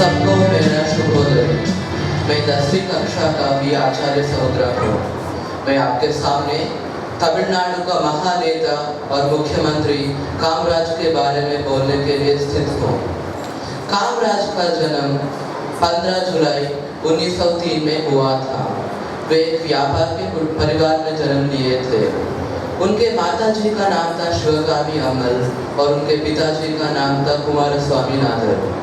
सबको मेरा शुभोदय। मैं 10वीं कक्षा का बी आचार्य सहोदरा हूँ। मैं आपके सामने तमिलनाडु का महानेता और मुख्यमंत्री कामराज के बारे में बोलने के लिए स्थित हूँ। कामराज का जन्म 15 जुलाई 1903 में हुआ था। वे एक व्यापार के परिवार में जन्म लिए थे। उनके माताजी का नाम था शिवगामी अम्मल और उनके पिताजी का नाम था कुमार स्वामीनाथन।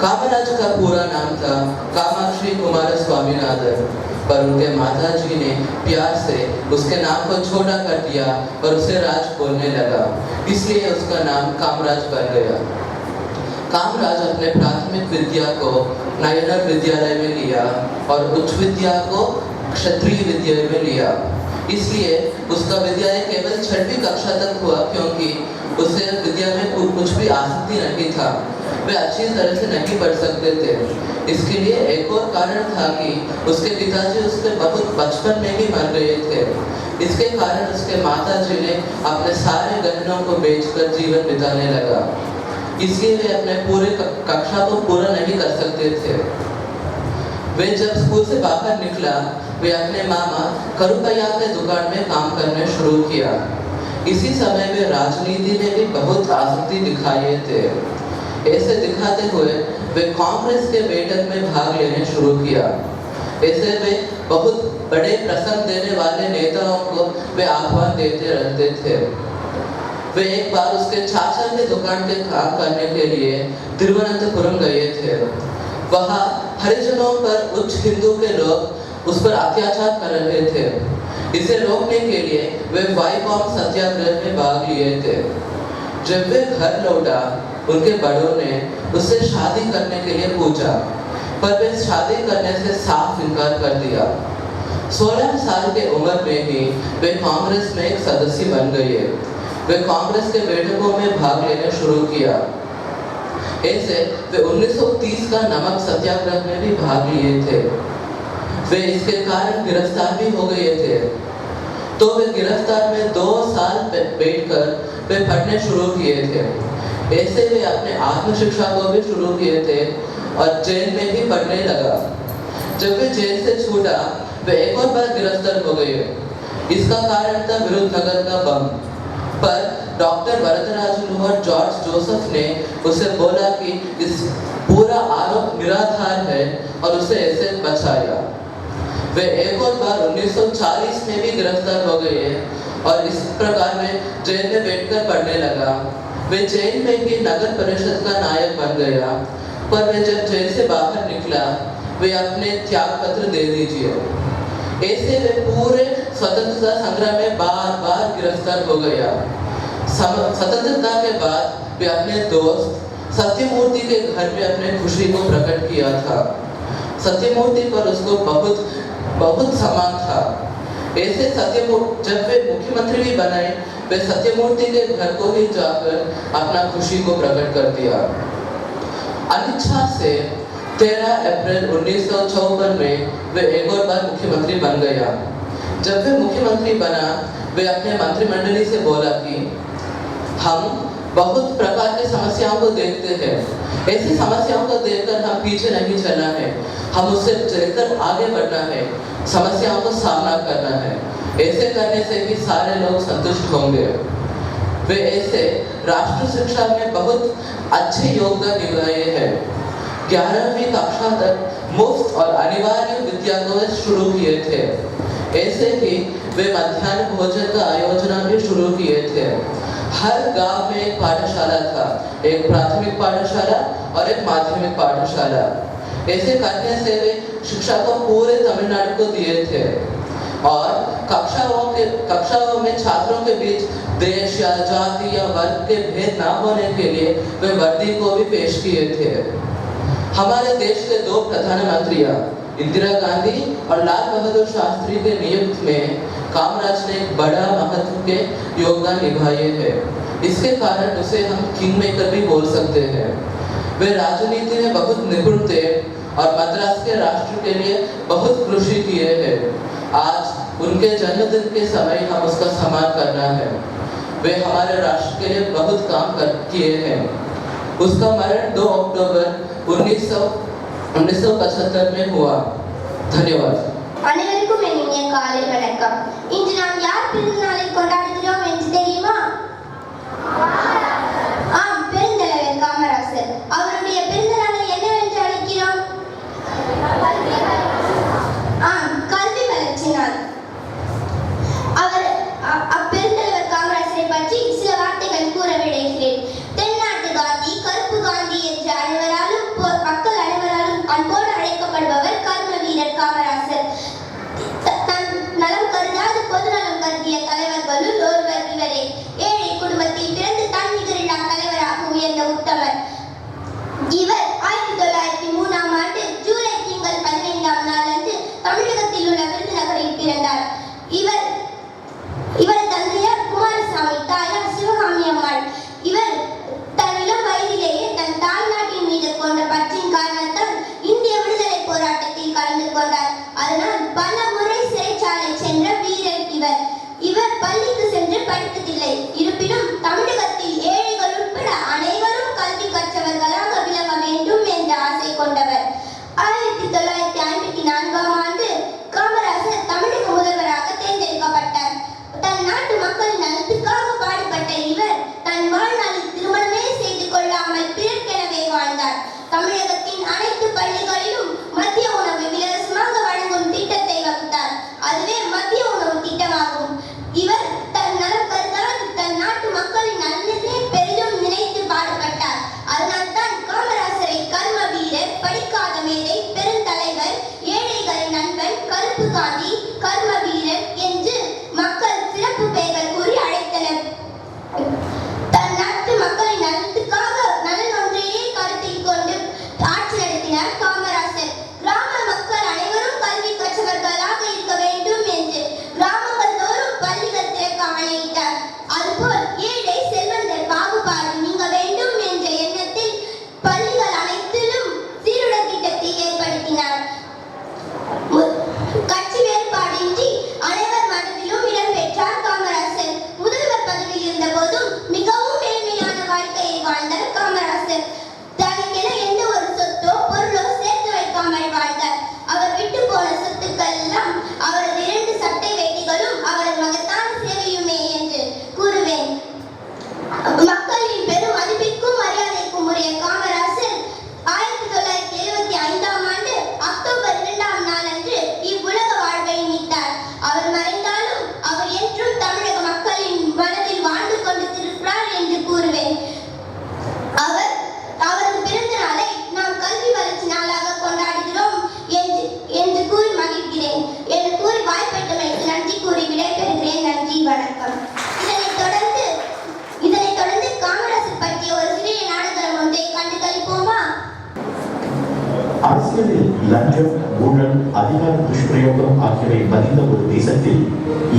कामराज का पूरा नाम था कामाक्षी कुमार स्वामीनाथन, पर उनके माताजी ने प्यार से उसके नाम को छोटा कर दिया और उसे राज बोलने लगा, इसलिए उसका नाम कामराज बन गया। कामराज अपने प्राथमिक विद्या को नायनर विद्यालय में लिया और उच्च विद्या को क्षत्रिय विद्यालय में लिया। इसलिए उसका विद्यालय केवल 6वीं कक्षा तक हुआ, क्योंकि उसे विद्या में कुछ भी आसक्ति नहीं था। वे अच्छी तरह से नहीं पढ़ सकते थे। इसके लिए एक और कारण था कि उसके पिताजी उसके बहुत बचपन में ही मर गए थे। इसके कारण उसके माताजी ने अपने सारे गहनों को बेचकर जीवन बिताने लगा। इसलिए वे अपने पूरे कक्षा को पूरा नहीं कर सकते थे। वे जब स्कूल से बाहर निकला, वे अपने मामा करुपैया के दुकान में काम करने शुरू किया। इसी समय वे राजनीति में भी बहुत आसक्ति दिखाए थे। ऐसे दिखाते हुए वे कांग्रेस के बैठक में भाग लेने शुरू किया। ऐसे वे बहुत बड़े प्रसंग देने वाले नेताओं को वे आह्वान देते रहते थे। वे एक बार उसके चाचा के दुकान के काम करने के लिए तिरुवनंतपुरम गए थे। वहाँ हरिजनों पर उच्च हिंदू के लोग उस पर अत्याचार कर रहे थे। इसे रोकने के लिए वे वाईबॉम्ब सत्याग्रह में भाग लिए थे। जब वे घर लौटा, उनके बड़ों ने उससे शादी करने के लिए पूछा, पर वे शादी करने से साफ इनकार कर दिया। 16 साल के उम्र में ही वे कांग्रेस में एक सदस्य बन गए। वे कांग्रेस के बैठकों में भाग लेने शुरू किया। ऐसे वे 1930 का नमक सत्याग्रह में भी भाग लिए थे। वे इसके कारण गिरफ्तार भी हो गए थे। तो वे गिरफ्तार में 2 साल बैठकर वे पढ़ने शुरू किए थे। ऐसे वे अपने आत्मशिक्षा को भी शुरू किए थे और जेल में भी पढ़ने लगा। जब वे जेल से छूटा, वे एक और बार गिरफ्तार हो गए। इसका कारण था विरुद्ध नगर का बम। पर डॉक्टर वरदराजन और जॉर्ज जोसेफ ने उसे बोला कि इस पूरा आरोप निराधार है और उसे ऐसे बचाया। वे एक और बार 1940 में भी गिरफ्तार हो गए और इस प्रकार में जेल में बैठकर पढ़ने लगा। वे जेल में भी नगर परिषद का नायक बन गया, पर वे जब जेल से बाहर निकला वे अपने त्याग पत्र दे दीजिए। ऐसे वे पूरे स्वतंत्रता संग्राम में बार बार गिरफ्तार हो गया। स्वतंत्रता के बाद वे अपने दोस्त सत्यमूर्ति के घर में अपने खुशी को प्रकट किया था। सत्यमूर्ति पर उसको बहुत सम्मान था। ऐसे सत्यमूर्ति जब वे मुख्यमंत्री भी बने वे सत्यमूर्ति के घर को ही जाकर अपना खुशी को प्रकट कर दिया। अनिच्छा से 13 अप्रैल 1954 में वे एक और बार मुख्यमंत्री बन गया। जब वे मुख्यमंत्री बना वे अपने मंत्रिमंडली से बोला कि हम बहुत प्रकार की समस्याओं को देखते हैं, ऐसी समस्याओं को देखकर हम पीछे नहीं चलना है, हम उससे चलकर आगे बढ़ना है, समस्याओं का सामना करना है। ऐसे करने से भी सारे लोग संतुष्ट होंगे। वे ऐसे राष्ट्र शिक्षा में बहुत अच्छे योगदान निभाए हैं। 11वीं कक्षा तक मुफ्त और अनिवार्य विद्या को शुरू किए थे। ऐसे ही वे मध्याह्न भोजन का आयोजन भी शुरू किए थे। हर गांव में एक पाठशाला था, एक प्राथमिक पाठशाला और एक माध्यमिक पाठशाला। ऐसे करने से वे शिक्षा को पूरे तमिलनाडु को दिए थे और कक्षाओं में छात्रों के बीच देश या जाति या वर्ग के भेद ना होने के लिए वे वर्दी को भी पेश किए थे। हमारे देश के 2 प्रधानमंत्रियां इंदिरा गांधी और लाल बहादुर शास्त्री के नियुक्ति में कामराज ने एक बड़ा महत्व के योगदान निभाए हैं। इसके कारण उसे हम किंग मेकर भी बोल सकते हैं। वे राजनीति में बहुत निपुण थे और मद्रास के राष्ट्र के लिए बहुत कृषि किए हैं। आज उनके जन्मदिन के समय हम उसका सम्मान करना है। वे हमारे राष्ट्र के लिए बहुत काम किए हैं। उसका मरण 2 अक्टूबर 1975 में हुआ। धन्यवाद। அனைவருக்கும் இனிய காலை வணக்கம். இன்று நாம் யார் பிறந்த நாளை கொண்டாடுகிறோம் என்று தெரியுமா? ஆம், பெருந்தலைவர் காமராசர். அவருடைய பிறந்த நாளை என்னவென்று அழைக்கிறோம்? ஆம், கல்வி வளர்ச்சி நாள். அப்பெருந்தலைவர் காமராசரை பற்றி சில வார்த்தைகள் கூற விளைகிறேன். தென்னாட்டு காந்தி, கருப்பு காந்தி என்று அனைவராலும் மக்கள் அனைவராலும் அன்போடு அழைக்கப்படுபவர் கர்ம வீரர் காமராசர். நலம் கருதாது பொதுநலம் கருதிய தலைவர்களுள் ஒருவர் கூறுவேன். அவரது பிறந்த நாளை நாம் கல்வி வளர்ச்சி நாளாக கொண்டாடுகிறோம் என்று கூறி மகிழ்கிறேன் என்று கூறி வாய்ப்பளித்தமைக்கு நன்றி கூறி விடைபெறுகிறேன். நன்றி, வணக்கம். இதனைத் தொடர்ந்து காமராசர் பற்றிய ஒரு சிறிய நாடகம் ஒன்றை கண்டு கழிப்போமா? அரசியலில் லஞ்சம், ஊழல், அதிகார துஷ்பிரயோகம் ஆகியவை மதிந்த ஒரு தேசத்தில்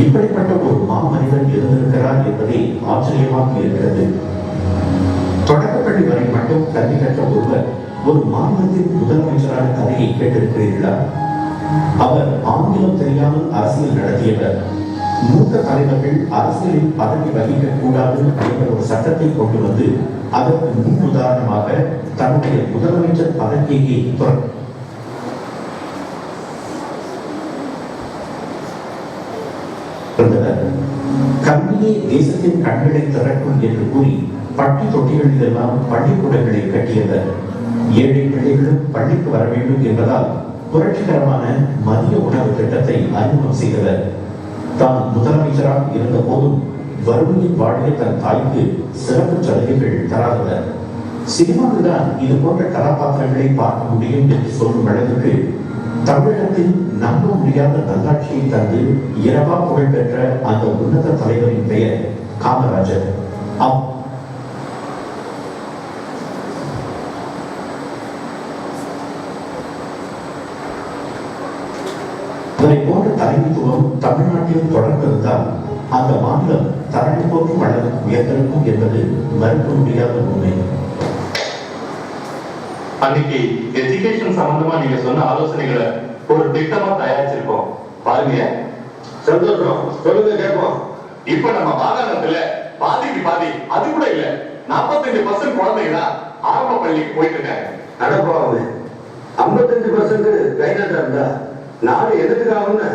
இப்படிப்பட்ட ஒரு மாமனிதன் இருந்திருக்கிறார் என்பதே ஆச்சரியமாக இருக்கிறது. தொடக்கப்பள்ளி வரை மட்டும் கல்வி கற்ற ஒருவர் ஒரு மாநிலத்தின் முதலமைச்சரான கதையை கேட்டிருக்கிறீர்களா? அவர் ஆங்கிலம் தெரியாமல் அரசியல் நடத்தியவர். மூத்த தலைவர்கள் அரசியலில் பதவி வகிக்க கூடாது என்ற ஒரு சட்டத்தை கொண்டு வந்து அதற்கு முன் உதாரணமாக தன்னுடைய முதலமைச்சர் பதவியை கல்வியே தேசத்தின் கண்களை திறக்கும் என்று கூறி பட்டி தொட்டிகளில் எல்லாம் பள்ளிக்கூடங்களை கட்டியவர். ஏழை பிள்ளைகளும் பள்ளிக்கு வர வேண்டும் என்பதால் புரட்சிகரமான மதிய உணவு திட்டத்தை அறிமுகம் செய்தவர். தான் முதலமைச்சராக இருந்த போதும் வறுமையில் வாழிய தன் தாய்க்கு சிறப்பு சலுகைகள் தராதவர். சினிமாவில்தான் இது போன்ற கதாபாத்திரங்களை பார்க்க முடியும் என்று சொல்லும் அளவுக்கு தமிழகத்தில் நம்ப முடியாத நல்லாட்சியை தந்து இரவா புகழ் பெற்ற அந்த உன்னத தலைவரின் பெயர் காமராஜர். இதனை போன்ற தலைமைத்துவம் தமிழ்நாட்டில் தொடர்ந்திருந்தால் அந்த மாநிலம் தரணி போற்றும் அளவுக்கு உயர்ந்திருக்கும் என்பது மறுக்க முடியாத உண்மை. அன்னைக்கு எஜுகேஷன் சம்பந்தமா நீங்க சொன்ன ஆலோசனைகளை ஒரு திட்டமா தயாரிச்சிருக்கோம் பாருங்க. சந்தோஷம், சொல்லுங்க கேட்போம். இப்ப நம்ம மாகாணத்துல பாதிக்கு பாதி அது கூட இல்ல 45% குழந்தைங்க ஆரம்ப பள்ளிக்கு போயிட்டு இருக்காங்க. நடப்பாங்க 55% கைநாட்டா இருந்தா நாடு எதுக்காகும்னு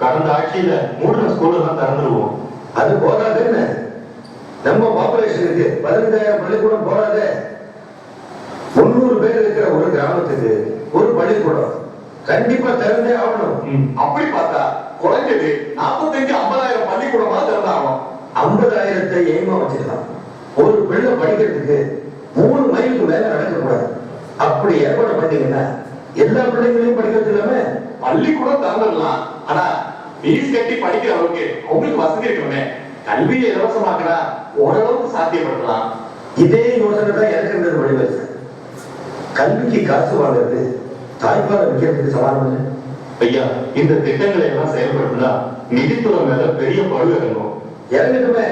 கடந்த ஆட்சியில மூணு ஸ்கூல்ல தான் திறந்துருவோம். அது போதாதுன்னு நம்ம பாப்புலேஷனுக்கு 15,000 பள்ளிக்கூடம் போறாதே. 300 பேர் இருக்கிற ஒரு கிராமத்துக்கு ஒரு பள்ளிக்கூடம் கண்டிப்பா திறந்தே ஆகணும். அப்படி பார்த்தா குறைஞ்சது 45-50,000 பள்ளிக்கூடமா திறந்தாகும். 50,000 எய்மா வச்சுக்கலாம். ஒரு பிள்ளை படிக்கிறதுக்கு 3 மைலுக்கு மேல நடக்கக்கூடாது. அப்படி ஏற்பாடு பண்ணீங்கன்னா எல்லா பிள்ளைங்களையும் படிக்கிறது இல்லாம பள்ளிக்கூடம் திறந்துடலாம். ஆனா ஃபீஸ் கட்டி படிக்கிற அளவுக்கு அவங்களுக்கு வசதி இருக்கணுமே. கல்வியை இலவசமாக்கினா ஓரளவுக்கு சாத்தியப்படுத்தலாம். இதே யோசனை தான் எனக்கு இருந்தது. வழிவரிசை கல்விக்கு காசு வாங்குறது தாய்ப்பாலை விற்கிறதுக்கு சமாளம். ஐயா, இந்த திட்டங்களை எல்லாம் செயல்படுத்தினா நிதித்துறை மேல பெரிய பழு இறங்கும். இறங்கட்டுமே,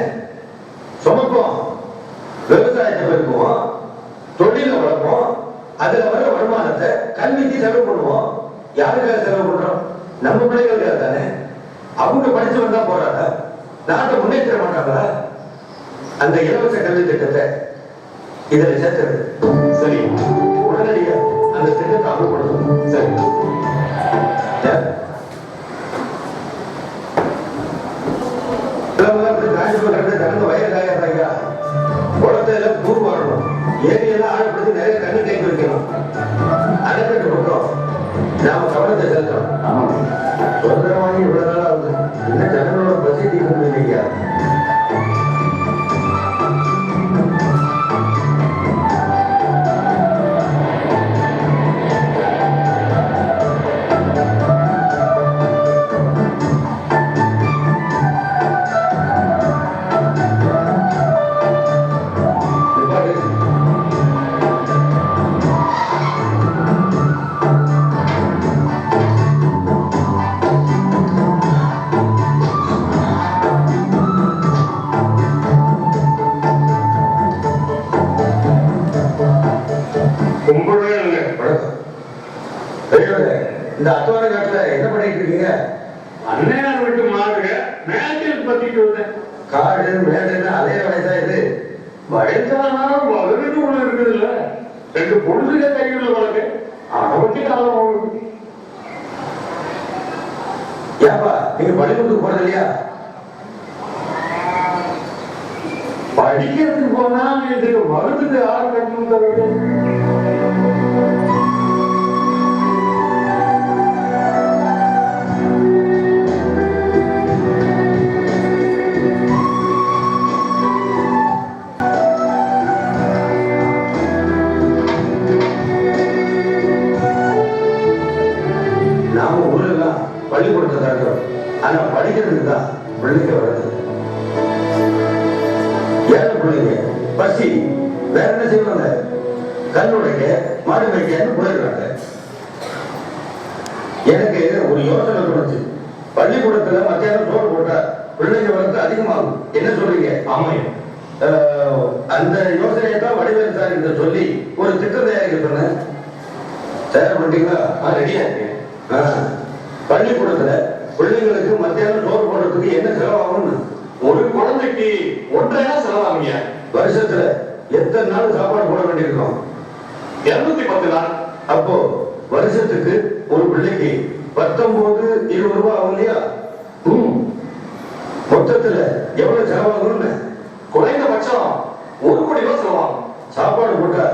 சுமப்போம். விவசாயத்தை பெருக்குவோம், தொழில வளர்ப்போம். அதுல வர வருமானத்தை கல்விக்கு செலவு பண்ணுவோம். யாருக்காக செலவு பண்றோம்? நம்ம பிள்ளைகளுக்காக தானே. அவங்க படிச்சு வந்தா போறாங்க, நாட்டை முன்னேற்ற மாட்டாங்களா? அந்த இலவச கல்வி திட்டத்தை இதுல சேர்த்தது சரி. உடனடியா அந்த திட்டத்தை அமல்படுத்தணும். சரி. வயதாயா குளத்துல தூர் வரணும், ஏரியெல்லாம் ஆழப்படுத்தி நிறைய தண்ணி தேங்கி வைக்கணும். அணைக்கட்டு பக்கம் நாம கவனத்தை செலுத்தணும். சொல்ற மாதிரி இவ்வளவு நாளா ஆகுது, இன்னும் ஜனங்களோட பசி தீர்க்கணும் இல்லையா? இந்த அத்துவார காட்டுல என்ன பண்ணிட்டு இருக்கீங்க? அன்னையார் விட்டு மாறுங்க, மேட்டில் பத்திட்டு வந்தேன். காடு மேடுன்னு அதே வயசா இது? வயசானாலும் வளர்ந்து உள்ள இருக்குது இல்ல. 2 பொழுதுக கையுள்ள வழக்கு அதை பத்தி காலம். ஏப்பா நீங்க பள்ளிக்கூடத்துக்கு போறது இல்லையா? படிக்கிறதுக்கு போனா இதுக்கு மருந்துக்கு யாரு கட்டணும் தருவது? வேற என்ன செய்வாங்க? கல் உடைக்க, மாடு மேய்க்கன்னு போயிடுறாங்க. எனக்கு ஒரு யோசனை தோணுச்சு. பள்ளிக்கூடத்துல மத்தியானம் சோறு போட்டா பிள்ளைங்க வந்து அதிகமாகும். என்ன சொல்றீங்க? ஆமாம். அந்த யோசனையை தான் வடிவேல் சார் என்று சொல்லி ஒரு திட்டம் தயாரிக்க சொன்னேன். தயார் பண்ணிட்டீங்களா? ரெடியா இருக்கு. பள்ளிக்கூடத்துல பிள்ளைங்களுக்கு மத்தியானம் சோறு போடுறதுக்கு என்ன செலவாகும்னு? ஒரு குழந்தைக்கு 1,500 செலவாகுங்க. வருஷத்துல எத்தனை நாள் சாப்பாடு போட வேண்டியிருக்கும்? 210 நாள். அப்போ வருஷத்துக்கு ஒரு பிள்ளைக்கு 19-20 ரூபாய் ஆகும் இல்லையா? மொத்தத்துல எவ்வளவு செலவாகும்னு? குறைந்தபட்சம் 1 கோடி ரூபாய் செலவாகும். சாப்பாடு போட்டா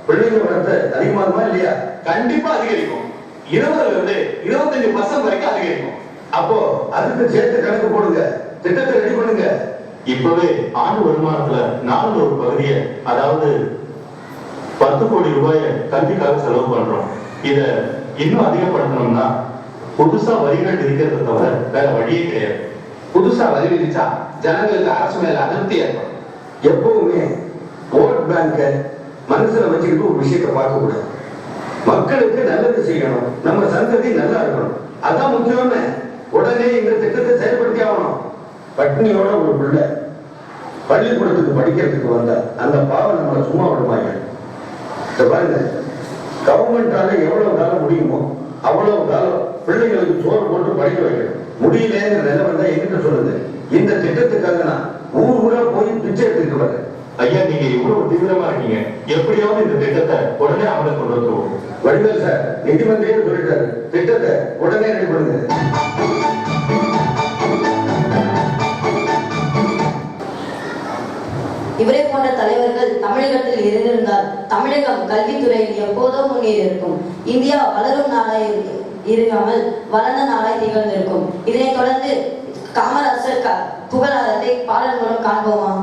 பிள்ளைங்க வரத்து அதிகமாகுமா இல்லையா? கண்டிப்பா அதிகரிக்கும். 20-25% வரைக்கும் அதிகரிக்கும். அப்போ அதுக்கு சேர்த்து கணக்கு போடுங்க, திட்டத்தை ரெடி பண்ணுங்க. இப்பவே ஆண்டு வருமானத்துல 4 ஒரு பகுதியை, அதாவது 10 கோடி ரூபாயை கல்விக்காக செலவு பண்றோம். இத இன்னும் அதிகப்படுத்தணும்னா புதுசா வரிகள் விதிக்கிறத தவிர வேற வழியே கிடையாது. புதுசா வரி விதிச்சா ஜனங்களுக்கு அரசு மேல அதிருப்தி ஏற்படும். எப்பவுமே ஓட் பேங்க மனசுல வச்சுக்கிட்டு ஒரு விஷயத்தை பார்க்க கூடாது. மக்களுக்கு நல்லது செய்யணும், நம்ம சந்ததி நல்லா இருக்கணும், அதான் முக்கியம்னு உடனே இந்த திட்டத்தை செயல்படுத்தி ஆகணும். பட்னியோட ஒரு பிள்ளை பள்ளிக்கூடத்துக்கு படிக்கிறதுக்கு வந்தா அந்த பாவம் நம்மளை சும்மா விடுவாங்க. பாருங்க, கவர்மெண்டால எவ்வளவு காலம் முடியுமோ அவ்வளவு காலம் பிள்ளைங்களுக்கு சோறு போட்டு படிக்க வைக்கணும். முடியலங்கிற நிலைமை தான் என்கிட்ட சொல்லுது. இந்த திட்டத்துக்காக நான் ஊரா போய் பிச்சை எடுத்துட்டு வரேன். ஐயா, நீங்க இவ்வளவு தீவிரமா இருக்கீங்க, எப்படியாவது இந்த திட்டத்தை உடனே அமல கொண்டு வந்துருவோம். வடிவேல் சார் நீதிமன்றியே சொல்லிட்டாரு, திட்டத்தை உடனே ரெடி பண்ணுங்க. இவரை போன்ற தலைவர்கள் தமிழகத்தில் இருந்திருந்தால் தமிழகம் கல்வித்துறையில் எப்போதோ முன்னேறியிருக்கும். இந்தியா வளரும் நாளாய் இருக்காமல் வளர்ந்த நாளாய் திகழ்ந்திருக்கும். இதனைத் தொடர்ந்து காமராசர் புகழாரத்தை பாடல் மூலம் காண்போமா?